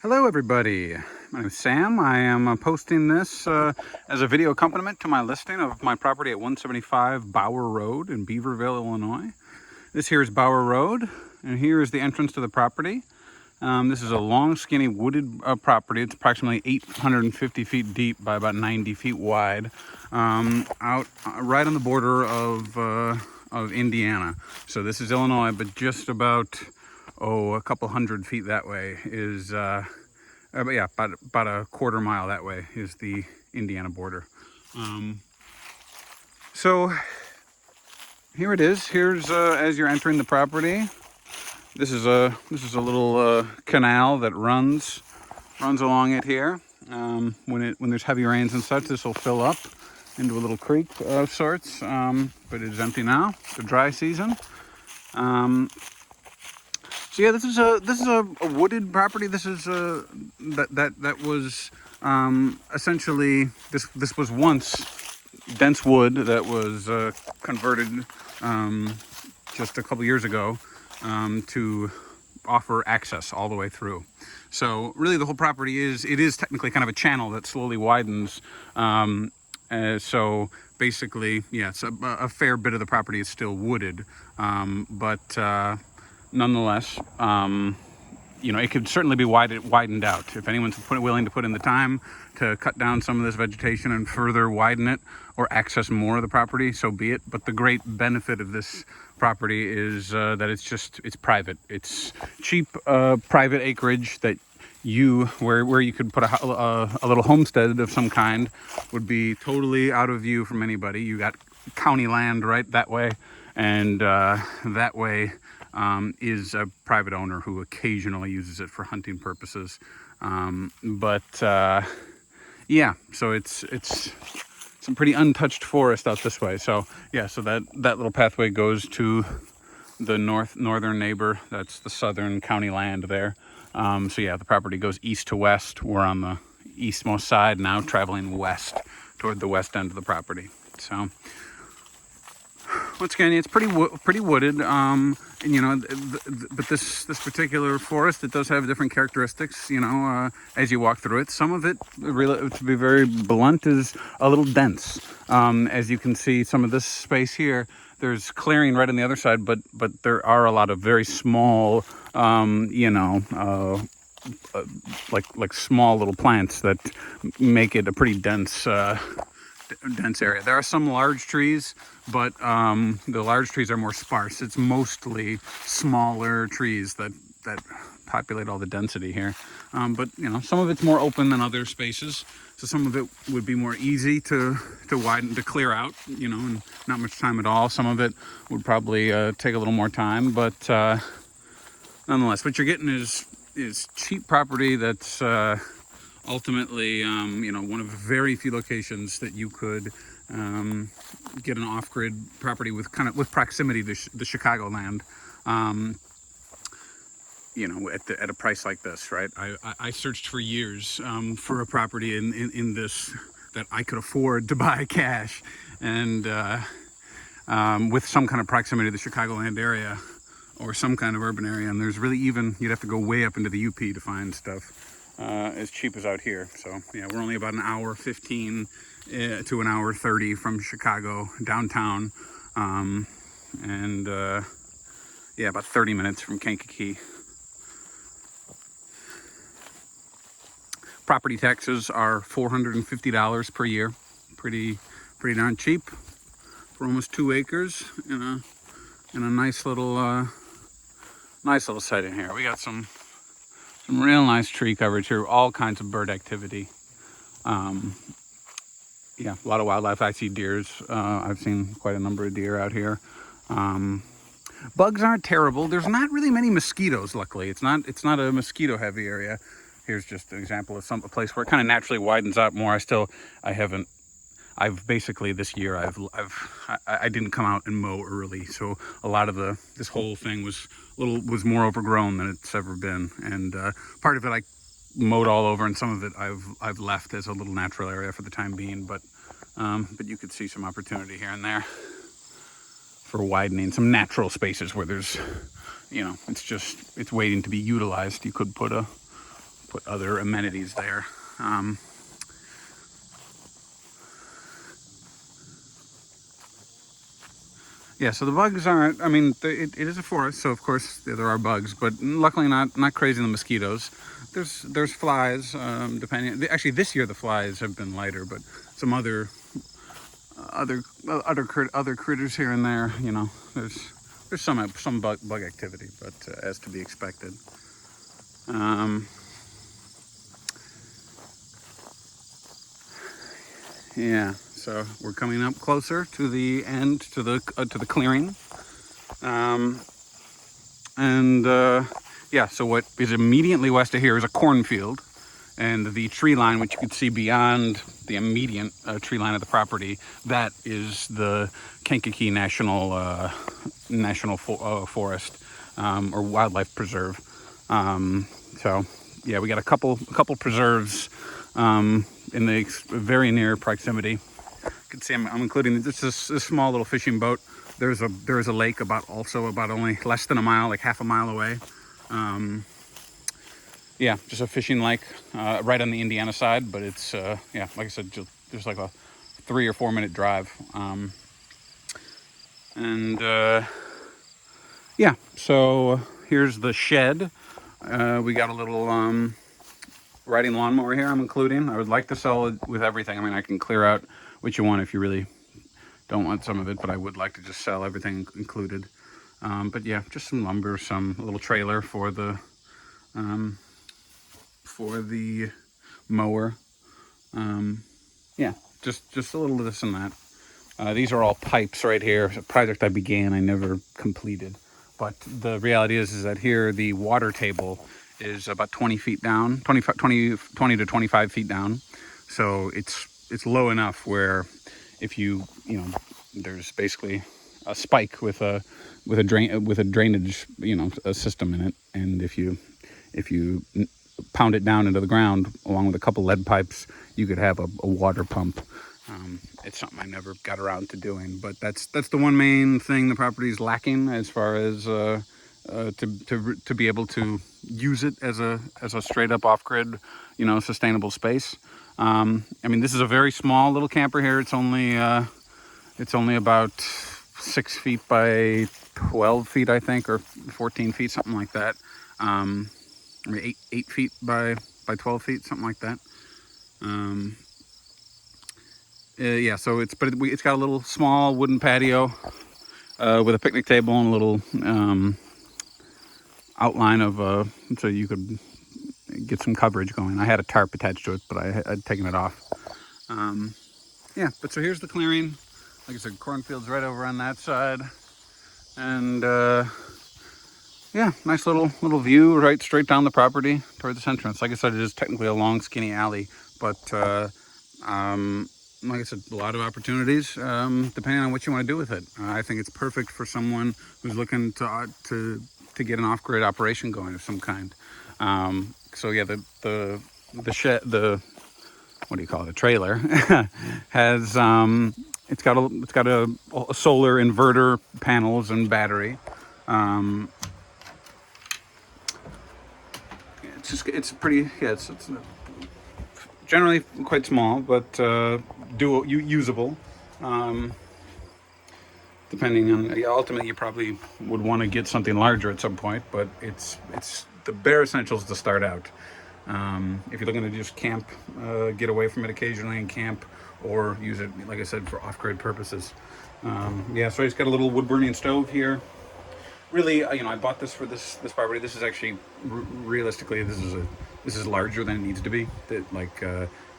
Hello everybody, my name is Sam. I am posting this as a video accompaniment to my listing of my property at 175 Bower Road in Beaverville, Illinois. This here is Bower Road, and here is the entrance to the property. This is a long, skinny, wooded property. It's approximately 850 feet deep by about 90 feet wide, out right on the border of Indiana. So this is Illinois, but just about a couple hundred feet that way is, but yeah, about a quarter mile that way is the Indiana border. So here it is. Here's as you're entering the property. This is a little canal that runs along it here. When there's heavy rains and such, this will fill up into a little creek of sorts. But it's empty now. It's a dry season. So yeah, this is a wooded property. This is that was essentially this was once dense wood that was converted just a couple years ago to offer access all the way through. So really, the whole property is technically kind of a channel that slowly widens. So basically, yeah, it's a fair bit of the property is still wooded, but nonetheless, it could certainly be widened out. If anyone's willing to put in the time to cut down some of this vegetation and further widen it or access more of the property, so be it. But the great benefit of this property is that it's private. It's cheap private acreage that where you could put a little homestead of some kind would be totally out of view from anybody. You got county land right that way, and that way is a private owner who occasionally uses it for hunting purposes. Yeah, so it's some pretty untouched forest out this way. So yeah, so that little pathway goes to the northern neighbor. That's the southern county land there. So yeah, the property goes east to west. We're on the eastmost side now, traveling west toward the west end of the property. So once again, it's pretty wooded, and but this particular forest, it does have different characteristics. As you walk through it, some of it, really, to be very blunt, is a little dense. As you can see, some of this space here, there's clearing right on the other side, but there are a lot of very small, like small little plants that make it a pretty dense area. There are some large trees, but the large trees are more sparse. It's mostly smaller trees that populate all the density here. But some of it's more open than other spaces, so some of it would be more easy to widen, to clear out, and not much time at all. Some of it would probably take a little more time, but nonetheless, what you're getting is cheap property that's ultimately, one of very few locations that you could get an off-grid property with proximity to the Chicagoland, at a price like this, right? I searched for years for a property in this that I could afford to buy cash, and with some kind of proximity to the Chicagoland area or some kind of urban area. And there's really you'd have to go way up into the UP to find stuff as cheap as out here. So yeah, we're only about an hour 15 to an hour 30 from Chicago downtown, and yeah, about 30 minutes from Kankakee. Property taxes are $450 per year. Pretty darn cheap for almost 2 acres in a nice little site in here. We got some real nice tree coverage here, all kinds of bird activity. Yeah, a lot of wildlife. I see deers. I've seen quite a number of deer out here. Bugs aren't terrible. There's not really many mosquitoes, luckily. It's not a mosquito heavy area. Here's just an example of a place where it kind of naturally widens out more. I've basically this year I didn't come out and mow early, so a lot of this whole thing was more overgrown than it's ever been, and part of it I mowed all over, and some of it I've left as a little natural area for the time being. But you could see some opportunity here and there for widening some natural spaces where there's, it's waiting to be utilized. You could put put other amenities there. Yeah, so the bugs aren't. I mean, it is a forest, so of course there are bugs, but luckily not crazy in the mosquitoes. There's flies. Depending, actually, this year the flies have been lighter, but some other critters here and there. You know, there's some bug activity, but as to be expected. Yeah, so we're coming up closer to the end, to the clearing. Yeah, so what is immediately west of here is a cornfield, and the tree line, which you can see beyond the immediate tree line of the property, that is the Kankakee National Forest, or Wildlife Preserve. So yeah, we got a couple preserves in the very near proximity. You can see I'm including this small little fishing boat. There's a lake about only less than a mile, like half a mile away. Yeah, just a fishing lake right on the Indiana side, but it's yeah, like I said, just like a 3 or 4 minute drive. Yeah, so here's the shed. We got a little riding lawnmower here I'm including. I would like to sell it with everything. I mean, I can clear out what you want if you really don't want some of it, but I would like to just sell everything included. But yeah, just some lumber, a little trailer for the mower. Yeah, just a little of this and that. These are all pipes right here. It's a project I began, I never completed. But the reality is that here the water table is about 20 feet down, 20 to 25 feet down. So it's low enough where if you know, there's basically a spike with a drainage, you know, a system in it, and if you pound it down into the ground along with a couple lead pipes, you could have a water pump. It's something I never got around to doing, but that's the one main thing the property is lacking as far as to be able to use it as a straight up off grid, you know, sustainable space. I mean, this is a very small little camper here. It's only about 6 feet by 12 feet, I think, or 14 feet, something like that. Or 8 feet by 12 feet, something like that. Yeah, so it's got a little small wooden patio with a picnic table and a little outline of so you could get some coverage going. I had a tarp attached to it, but I'd taken it off. Yeah, but so here's the clearing. Like I said, cornfields right over on that side, and yeah, nice little view right straight down the property toward this entrance. Like I said, it is technically a long, skinny alley, but like I said, a lot of opportunities depending on what you want to do with it. I think it's perfect for someone who's looking to get an off-grid operation going of some kind. So yeah, the shed, what do you call it? A trailer has it's got a solar inverter panels and battery. It's pretty, yeah, it's generally quite small, but usable. Depending on, ultimately you probably would want to get something larger at some point, but it's the bare essentials to start out. If you're looking to just camp, get away from it occasionally and camp, or use it, like I said, for off-grid purposes. Yeah, so it's got a little wood-burning stove here. Really, you know, I bought this for this property. This is actually, realistically, this is larger than it needs to be. That, like,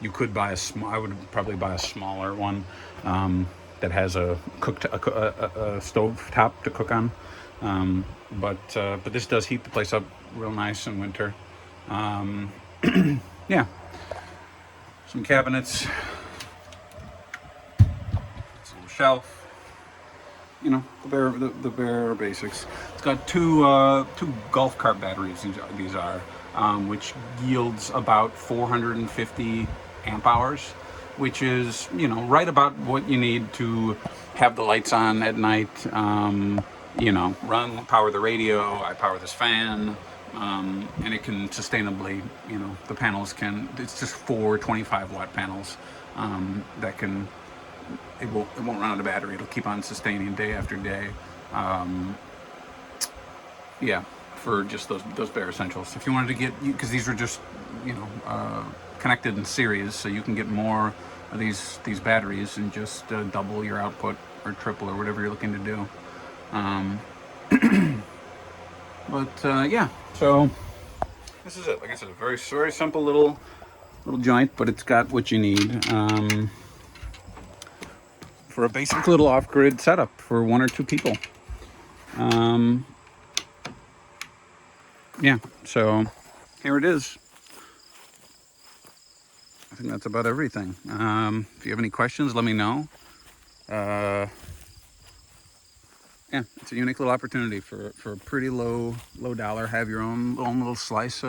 you could buy I would probably buy a smaller one that has a stove top to cook on. But this does heat the place up real nice in winter. Yeah, some cabinets, some shelf. You know, the bare basics. It's got two golf cart batteries. These are, which yields about 450 amp hours, which is, you know, right about what you need to have the lights on at night. You know, power the radio. I power this fan. and it can sustainably, the panels can. It's just 4 25-watt panels that can. It won't run out of battery. It'll keep on sustaining day after day. Yeah, for just those bare essentials. If you wanted to get, because these were just connected in series, so you can get more of these batteries and just double your output or triple or whatever you're looking to do. Yeah, so this is it. Like I said, a very simple little joint, but it's got what you need for a basic little off-grid setup for 1 or 2 people. Yeah, so here it is. I think that's about everything. If you have any questions, let me know. Yeah, it's a unique little opportunity for a pretty low dollar. Have your own little slice